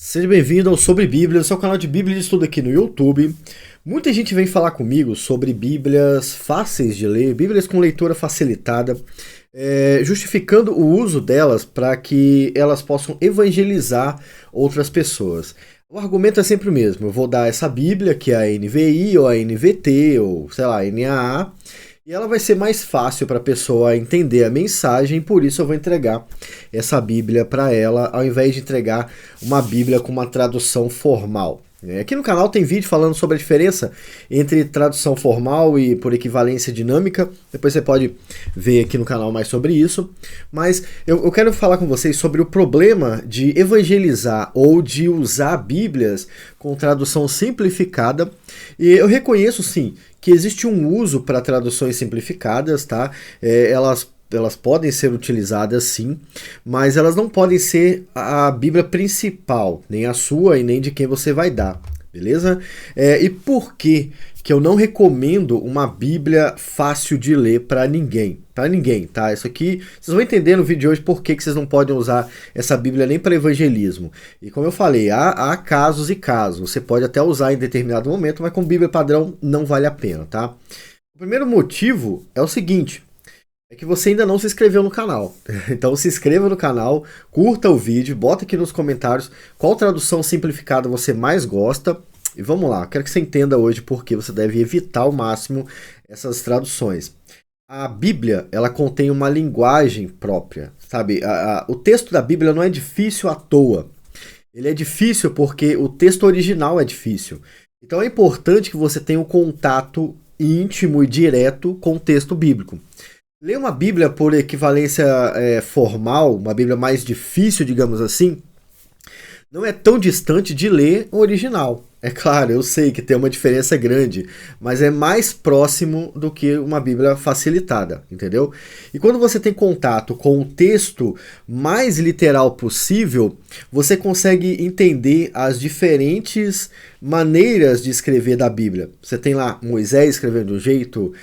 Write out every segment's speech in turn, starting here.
Seja bem-vindo ao Sobre Bíblia, seu canal de Bíblia de estudo aqui no YouTube. Muita gente vem falar comigo sobre Bíblias fáceis de ler, Bíblias com leitura facilitada, justificando o uso delas para que elas possam evangelizar outras pessoas. O argumento é sempre o mesmo: eu vou dar essa Bíblia, que é a NVI ou a NVT ou sei lá, NAA, e ela vai ser mais fácil para a pessoa entender a mensagem, por isso eu vou entregar essa Bíblia para ela, ao invés de entregar uma Bíblia com uma tradução formal. Aqui no canal tem vídeo falando sobre a diferença entre tradução formal e por equivalência dinâmica. Depois você pode ver aqui no canal mais sobre isso. Mas eu quero falar com vocês sobre o problema de evangelizar ou de usar Bíblias com tradução simplificada. E eu reconheço sim que existe um uso para traduções simplificadas, tá? Elas podem ser utilizadas sim, mas elas não podem ser a Bíblia principal, nem a sua e nem de quem você vai dar, beleza? E por que eu não recomendo uma Bíblia fácil de ler para ninguém? Para ninguém, tá? Isso aqui, vocês vão entender no vídeo de hoje por que vocês não podem usar essa Bíblia nem para evangelismo. E como eu falei, há casos e casos. Você pode até usar em determinado momento, mas com Bíblia padrão não vale a pena, tá? O primeiro motivo é o seguinte: é que você ainda não se inscreveu no canal. Então se inscreva no canal, curta o vídeo, bota aqui nos comentários qual tradução simplificada você mais gosta. E vamos lá, quero que você entenda hoje por que você deve evitar ao máximo essas traduções. A Bíblia, ela contém uma linguagem própria, sabe? O texto da Bíblia não é difícil à toa. Ele é difícil porque o texto original é difícil. Então é importante que você tenha um contato íntimo e direto com o texto bíblico. Ler uma Bíblia por equivalência formal, uma Bíblia mais difícil, digamos assim, não é tão distante de ler o original. É claro, eu sei que tem uma diferença grande, mas é mais próximo do que uma Bíblia facilitada, entendeu? E quando você tem contato com o texto mais literal possível, você consegue entender as diferentes maneiras de escrever da Bíblia. Você tem lá Moisés escrevendo de um jeito,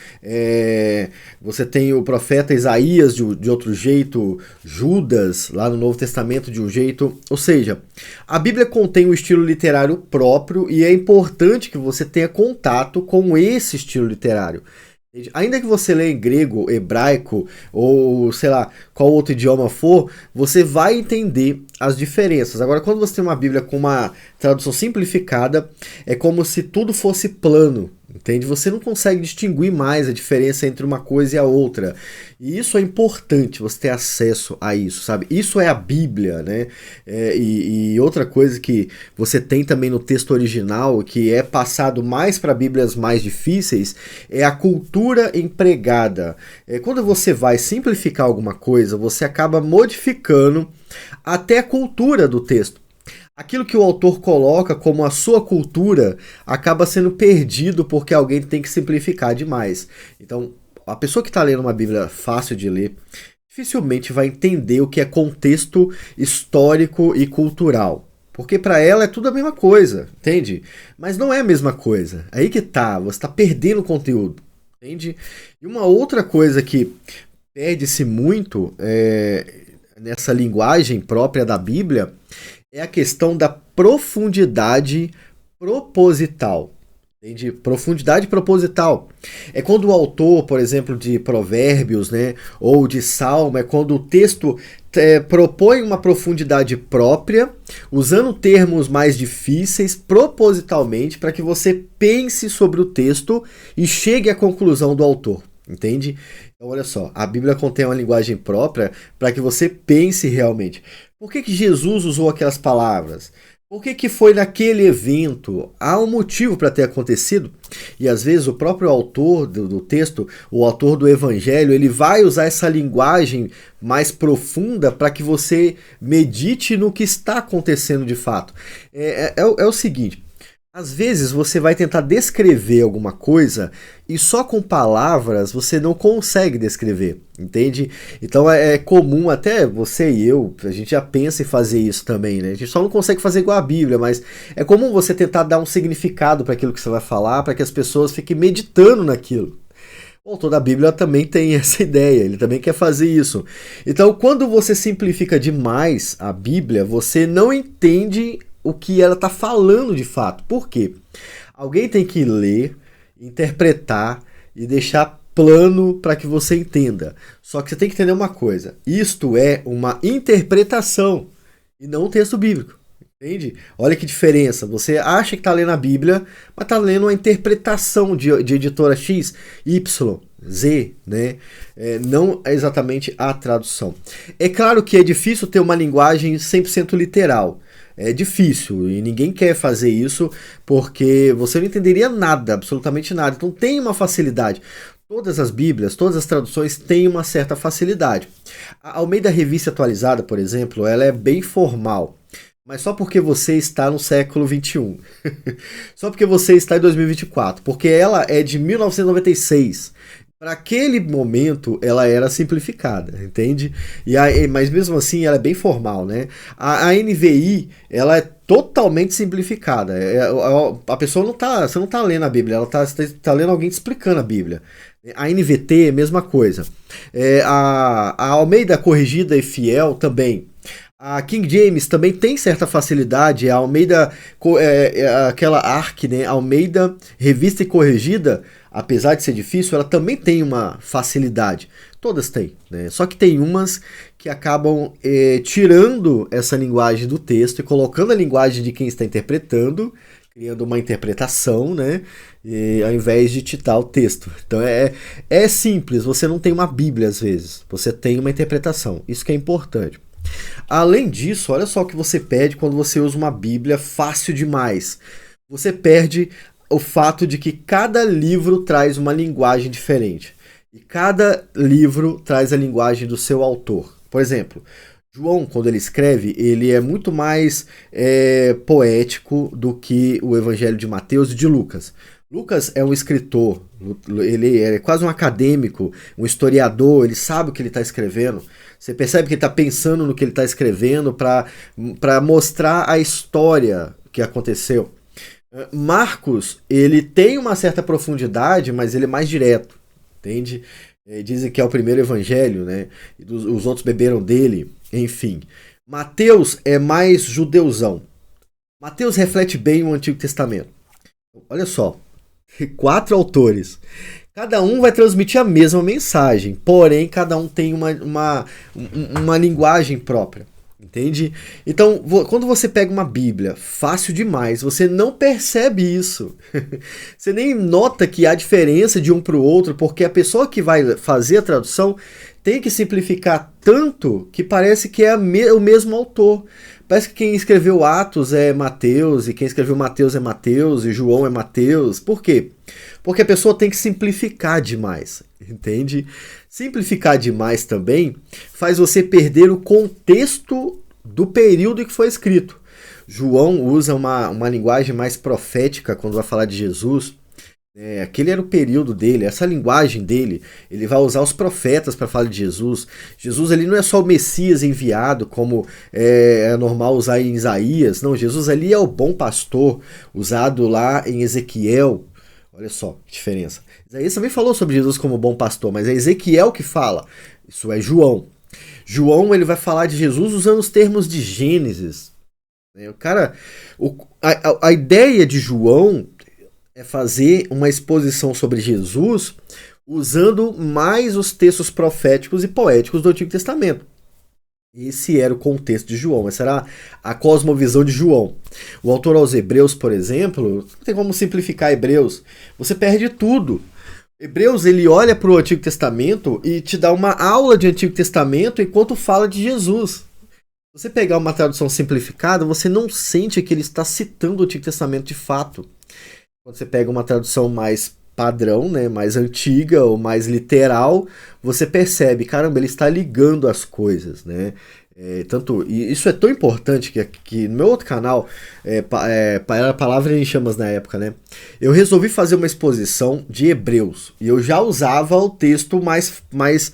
você tem o profeta Isaías de outro jeito, Judas lá no Novo Testamento de um jeito. Ou seja, a Bíblia contém um estilo literário próprio e é importante que você tenha contato com esse estilo literário. Ainda que você leia em grego, hebraico ou sei lá, qual outro idioma for, você vai entender as diferenças. Agora, quando você tem uma Bíblia com uma tradução simplificada, é como se tudo fosse plano, entende? Você não consegue distinguir mais a diferença entre uma coisa e a outra. E isso é importante, você ter acesso a isso, sabe? Isso é a Bíblia, né? E outra coisa que você tem também no texto original, que é passado mais para Bíblias mais difíceis, é a cultura empregada. Quando você vai simplificar alguma coisa, você acaba modificando até a cultura do texto. Aquilo que o autor coloca como a sua cultura acaba sendo perdido porque alguém tem que simplificar demais. Então, a pessoa que está lendo uma Bíblia fácil de ler dificilmente vai entender o que é contexto histórico e cultural. Porque para ela é tudo a mesma coisa, entende? Mas não é a mesma coisa. Aí que tá, você está perdendo o conteúdo, entende? E uma outra coisa que perde-se muito nessa linguagem própria da Bíblia é a questão da profundidade proposital. Entende? Profundidade proposital. É quando o autor, por exemplo, de Provérbios, né, ou de Salmo, é quando o texto propõe uma profundidade própria, usando termos mais difíceis propositalmente para que você pense sobre o texto e chegue à conclusão do autor. Entende? Então, olha só, a Bíblia contém uma linguagem própria para que você pense realmente. Por que Jesus usou aquelas palavras? Por que foi naquele evento? Há um motivo para ter acontecido. E às vezes o próprio autor do texto, o autor do evangelho, ele vai usar essa linguagem mais profunda para que você medite no que está acontecendo de fato. É o seguinte: às vezes você vai tentar descrever alguma coisa e só com palavras você não consegue descrever, entende? Então é comum, até você e eu, a gente já pensa em fazer isso também, né? A gente só não consegue fazer igual a Bíblia, mas é comum você tentar dar um significado para aquilo que você vai falar, para que as pessoas fiquem meditando naquilo. O autor da Bíblia também tem essa ideia, ele também quer fazer isso. Então, quando você simplifica demais a Bíblia, você não entende o que ela está falando de fato. Por quê? Alguém tem que ler, interpretar e deixar plano para que você entenda. Só que você tem que entender uma coisa: isto é uma interpretação e não um texto bíblico. Entende? Olha que diferença. Você acha que está lendo a Bíblia, mas está lendo uma interpretação de editora X, Y, Z, né? Não é exatamente a tradução. É claro que é difícil ter uma linguagem 100% literal. É difícil e ninguém quer fazer isso porque você não entenderia nada, absolutamente nada. Então tem uma facilidade. Todas as Bíblias, todas as traduções têm uma certa facilidade. A Almeida Revista Atualizada, por exemplo, ela é bem formal. Mas só porque você está no século XXI. Só porque você está em 2024. Porque ela é de 1996. Para aquele momento, ela era simplificada, entende? Mas mesmo assim, ela é bem formal, né? A NVI, ela é totalmente simplificada. A pessoa não tá... Você não está lendo a Bíblia, ela tá lendo alguém te explicando a Bíblia. A NVT, mesma coisa. A Almeida Corrigida e Fiel também. A King James também tem certa facilidade. A Almeida, aquela ARC, né? Almeida Revista e Corrigida, apesar de ser difícil, ela também tem uma facilidade. Todas têm, né? Só que tem umas que acabam tirando essa linguagem do texto e colocando a linguagem de quem está interpretando, criando uma interpretação, né? Ao invés de citar o texto. Então é simples, você não tem uma Bíblia às vezes, você tem uma interpretação. Isso que é importante. Além disso, olha só o que você perde quando você usa uma Bíblia fácil demais. Você perde o fato de que cada livro traz uma linguagem diferente. E cada livro traz a linguagem do seu autor. Por exemplo, João, quando ele escreve, ele é muito mais poético do que o Evangelho de Mateus e de Lucas. Lucas é um escritor, ele é quase um acadêmico, um historiador, ele sabe o que ele está escrevendo. Você percebe que ele está pensando no que ele está escrevendo para mostrar a história que aconteceu. Marcos, ele tem uma certa profundidade, mas ele é mais direto, entende? Dizem que é o primeiro evangelho, né? Os outros beberam dele, enfim. Mateus é mais judeuzão. Mateus reflete bem o Antigo Testamento. Olha só, 4 autores. Cada um vai transmitir a mesma mensagem, porém cada um tem uma linguagem própria, entende? Então, quando você pega uma Bíblia fácil demais, você não percebe isso. Você nem nota que há diferença de um para o outro, porque a pessoa que vai fazer a tradução tem que simplificar tanto que parece que é o mesmo autor. Parece que quem escreveu Atos é Mateus, e quem escreveu Mateus é Mateus, e João é Mateus. Por quê? Porque a pessoa tem que simplificar demais, entende? Simplificar demais também faz você perder o contexto do período em que foi escrito. João usa uma linguagem mais profética quando vai falar de Jesus. Aquele era o período dele, essa linguagem dele. Ele vai usar os profetas para falar de Jesus. Jesus ali não é só o Messias enviado, como é normal usar em Isaías. Não, Jesus ali é o bom pastor, usado lá em Ezequiel. Olha só que diferença. Isaías também falou sobre Jesus como bom pastor, mas é Ezequiel que fala. Isso é João. João, ele vai falar de Jesus usando os termos de Gênesis. A ideia de João é fazer uma exposição sobre Jesus usando mais os textos proféticos e poéticos do Antigo Testamento. Esse era o contexto de João, essa era a cosmovisão de João. O autor aos Hebreus, por exemplo, não tem como simplificar Hebreus, você perde tudo. Hebreus, ele olha para o Antigo Testamento e te dá uma aula de Antigo Testamento enquanto fala de Jesus. Se você pegar uma tradução simplificada, você não sente que ele está citando o Antigo Testamento de fato. Quando você pega uma tradução mais padrão, né, mais antiga ou mais literal, você percebe, caramba, ele está ligando as coisas, né? E isso é tão importante que no meu outro canal, era a Palavra em Chamas na época, né? Eu resolvi fazer uma exposição de Hebreus e eu já usava o texto mais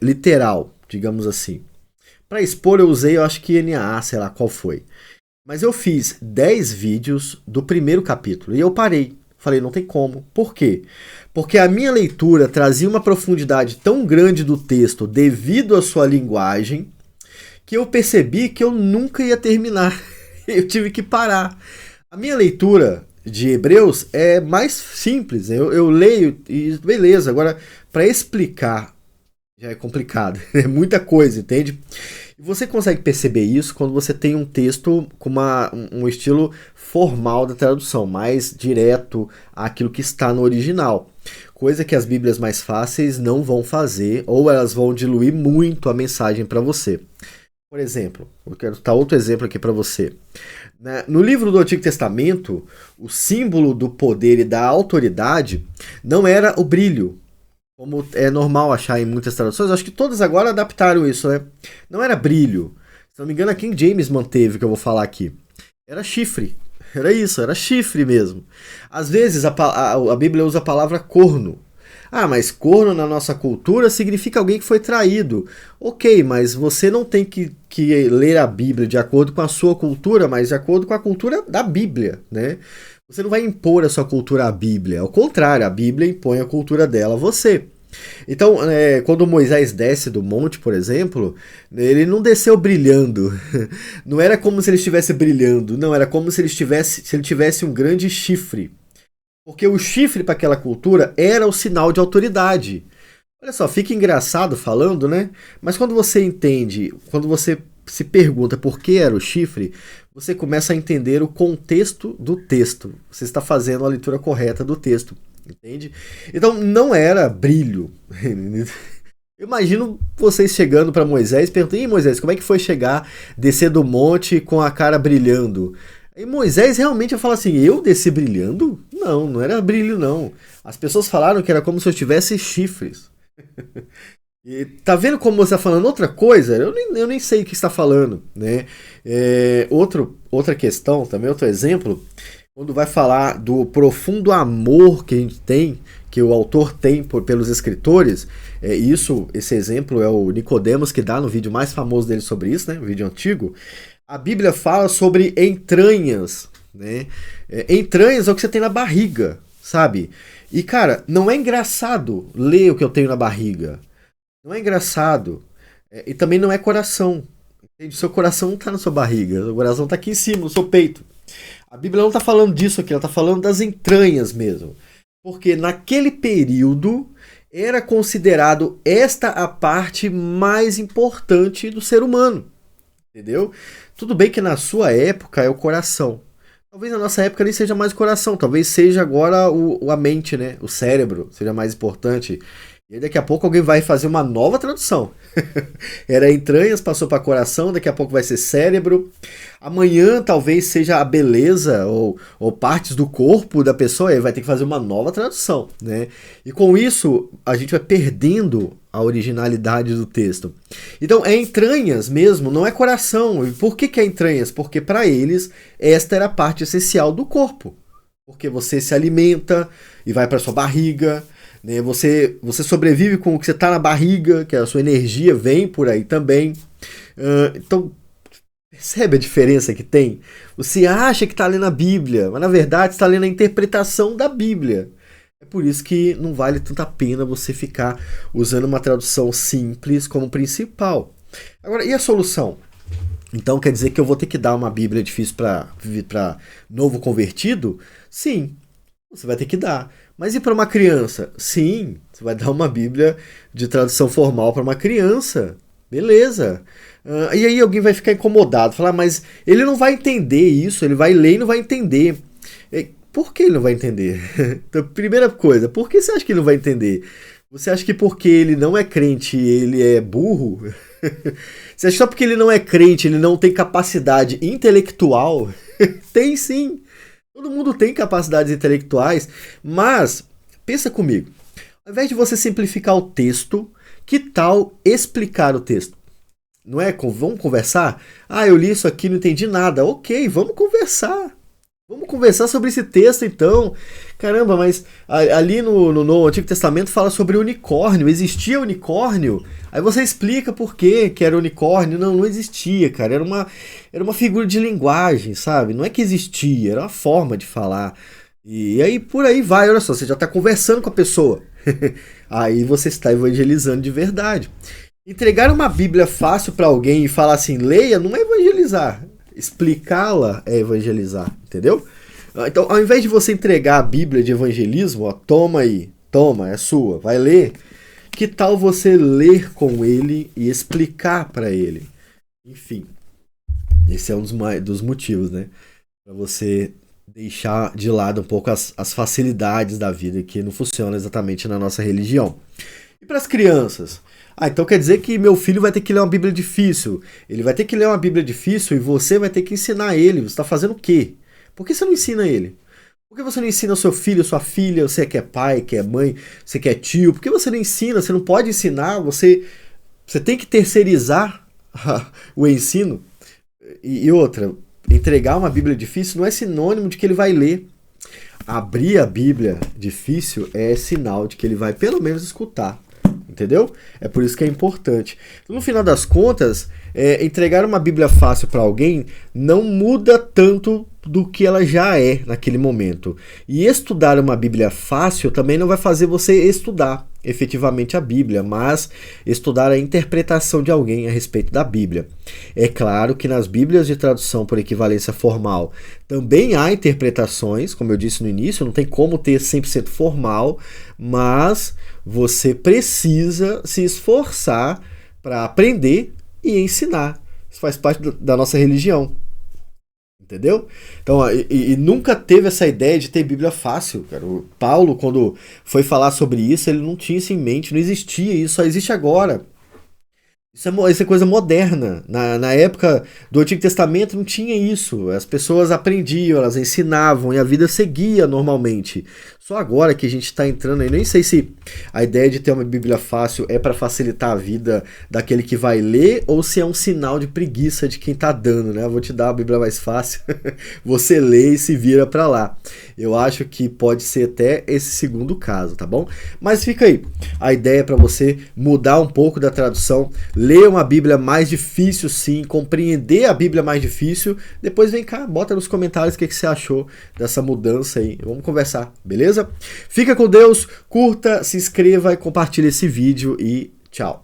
literal, digamos assim. Para expor eu usei, eu acho que NAA, sei lá qual foi. Mas eu fiz 10 vídeos do primeiro capítulo e eu parei. Falei, não tem como. Por quê? Porque a minha leitura trazia uma profundidade tão grande do texto devido à sua linguagem que eu percebi que eu nunca ia terminar. Eu tive que parar. A minha leitura de Hebreus é mais simples. Eu leio e beleza. Agora, para explicar já é complicado. É muita coisa, entende? E você consegue perceber isso quando você tem um texto com um estilo formal da tradução, mais direto àquilo que está no original. Coisa que as Bíblias mais fáceis não vão fazer, ou elas vão diluir muito a mensagem para você. Por exemplo, eu quero dar outro exemplo aqui para você. No livro do Antigo Testamento, o símbolo do poder e da autoridade não era o brilho, como é normal achar em muitas traduções. Acho que todas agora adaptaram isso, né? Não era brilho. Se não me engano, a King James manteve o que eu vou falar aqui. Era chifre. Era isso, era chifre mesmo. Às vezes a Bíblia usa a palavra corno. Ah, mas corno na nossa cultura significa alguém que foi traído. Ok, mas você não tem que ler a Bíblia de acordo com a sua cultura, mas de acordo com a cultura da Bíblia, né? Você não vai impor a sua cultura à Bíblia. Ao contrário, a Bíblia impõe a cultura dela a você. Então, quando Moisés desce do monte, por exemplo, ele não desceu brilhando. Não era como se ele estivesse brilhando. Não, era como se ele tivesse um grande chifre. Porque o chifre para aquela cultura era o sinal de autoridade. Olha só, fica engraçado falando, né? Mas quando você entende, quando você se pergunta por que era o chifre, você começa a entender o contexto do texto. Você está fazendo a leitura correta do texto, entende? Então não era brilho. Eu imagino vocês chegando para Moisés e perguntando: "E Moisés, como é que foi descer do monte com a cara brilhando?" E Moisés realmente fala assim: "Eu desci brilhando?" Não, não era brilho não. As pessoas falaram que era como se eu tivesse chifres. E tá vendo como você está falando outra coisa? Eu nem sei o que está falando, né? Outra questão, também outro exemplo, quando vai falar do profundo amor que a gente tem, que o autor tem pelos escritores, esse exemplo é o Nicodemos que dá no vídeo mais famoso dele sobre isso, né? O vídeo antigo. A Bíblia fala sobre entranhas, né? Entranhas é o que você tem na barriga, sabe? E, cara, não é engraçado ler o que eu tenho na barriga. Não é engraçado. E também não é coração. Entende? Seu coração não está na sua barriga. O coração está aqui em cima, no seu peito. A Bíblia não está falando disso aqui, ela está falando das entranhas mesmo. Porque naquele período era considerado esta a parte mais importante do ser humano. Entendeu? Tudo bem que na sua época é o coração. Talvez na nossa época nem seja mais o coração. Talvez seja agora a mente, né? O cérebro seja mais importante. E aí daqui a pouco alguém vai fazer uma nova tradução. Era entranhas, passou para coração, daqui a pouco vai ser cérebro. Amanhã talvez seja a beleza ou partes do corpo da pessoa, aí vai ter que fazer uma nova tradução, né? E com isso a gente vai perdendo a originalidade do texto. Então é entranhas mesmo, não é coração. E por que é entranhas? Porque para eles esta era a parte essencial do corpo. Porque você se alimenta e vai para sua barriga. Você sobrevive com o que você está na barriga, que a sua energia vem por aí também. Então, percebe a diferença que tem? Você acha que está lendo a Bíblia, mas na verdade está lendo a interpretação da Bíblia. É por isso que não vale tanta pena você ficar usando uma tradução simples como principal. Agora, e a solução? Então quer dizer que eu vou ter que dar uma Bíblia difícil para novo convertido? Sim, você vai ter que dar. Mas e para uma criança? Sim, você vai dar uma Bíblia de tradução formal para uma criança. Beleza. E aí alguém vai ficar incomodado, falar, mas ele não vai entender isso, ele vai ler e não vai entender. Por que ele não vai entender? Então, primeira coisa, por que você acha que ele não vai entender? Você acha que porque ele não é crente, ele é burro? Você acha que só porque ele não é crente, ele não tem capacidade intelectual? Tem sim. Todo mundo tem capacidades intelectuais, mas pensa comigo. Ao invés de você simplificar o texto, que tal explicar o texto? Não é? Vamos conversar? Ah, eu li isso aqui, não entendi nada. Ok, vamos conversar. Vamos conversar sobre esse texto então. Caramba, mas ali no Antigo Testamento fala sobre unicórnio. Existia unicórnio? Aí você explica por que era unicórnio. Não existia, cara. Era uma figura de linguagem, sabe? Não é que existia, era uma forma de falar. E aí por aí vai, olha só, você já está conversando com a pessoa. Aí você está evangelizando de verdade. Entregar uma Bíblia fácil para alguém e falar assim, leia, não é evangelizar. Explicá-la é evangelizar, entendeu? Então, ao invés de você entregar a Bíblia de evangelismo, ó, toma aí, toma, é sua, vai ler. Que tal você ler com ele e explicar para ele? Enfim, esse é um dos motivos, né? Para você deixar de lado um pouco as facilidades da vida que não funcionam exatamente na nossa religião. E para as crianças? Ah, então quer dizer que meu filho vai ter que ler uma Bíblia difícil. Ele vai ter que ler uma Bíblia difícil e você vai ter que ensinar ele. Você está fazendo o quê? Por que você não ensina ele? Por que você não ensina o seu filho, sua filha, você que é pai, que é mãe, você que é tio? Por que você não ensina? Você não pode ensinar, você tem que terceirizar o ensino. E outra, entregar uma Bíblia difícil não é sinônimo de que ele vai ler. Abrir a Bíblia difícil é sinal de que ele vai pelo menos escutar. Entendeu? É por isso que é importante. No final das contas, entregar uma Bíblia fácil para alguém não muda tanto do que ela já é naquele momento. E estudar uma Bíblia fácil também não vai fazer você estudar efetivamente a Bíblia, mas estudar a interpretação de alguém a respeito da Bíblia. É claro que nas Bíblias de tradução por equivalência formal também há interpretações, como eu disse no início, não tem como ter 100% formal, mas você precisa se esforçar para aprender e ensinar. Isso faz parte da nossa religião. Entendeu? Então, e nunca teve essa ideia de ter Bíblia fácil, cara. O Paulo, quando foi falar sobre isso, ele não tinha isso em mente, não existia isso, só existe agora. Isso é coisa moderna. Na época do Antigo Testamento não tinha isso. As pessoas aprendiam, elas ensinavam e a vida seguia normalmente. Só agora que a gente está entrando aí, nem sei se a ideia de ter uma Bíblia fácil é para facilitar a vida daquele que vai ler ou se é um sinal de preguiça de quem está dando, né? Eu vou te dar a Bíblia mais fácil, você lê e se vira para lá. Eu acho que pode ser até esse segundo caso, tá bom? Mas fica aí. A ideia é para você mudar um pouco da tradução, ler uma Bíblia mais difícil sim, compreender a Bíblia mais difícil, depois vem cá, bota nos comentários o que você achou dessa mudança aí. Vamos conversar, beleza? Fica com Deus, curta, se inscreva e compartilhe esse vídeo e tchau!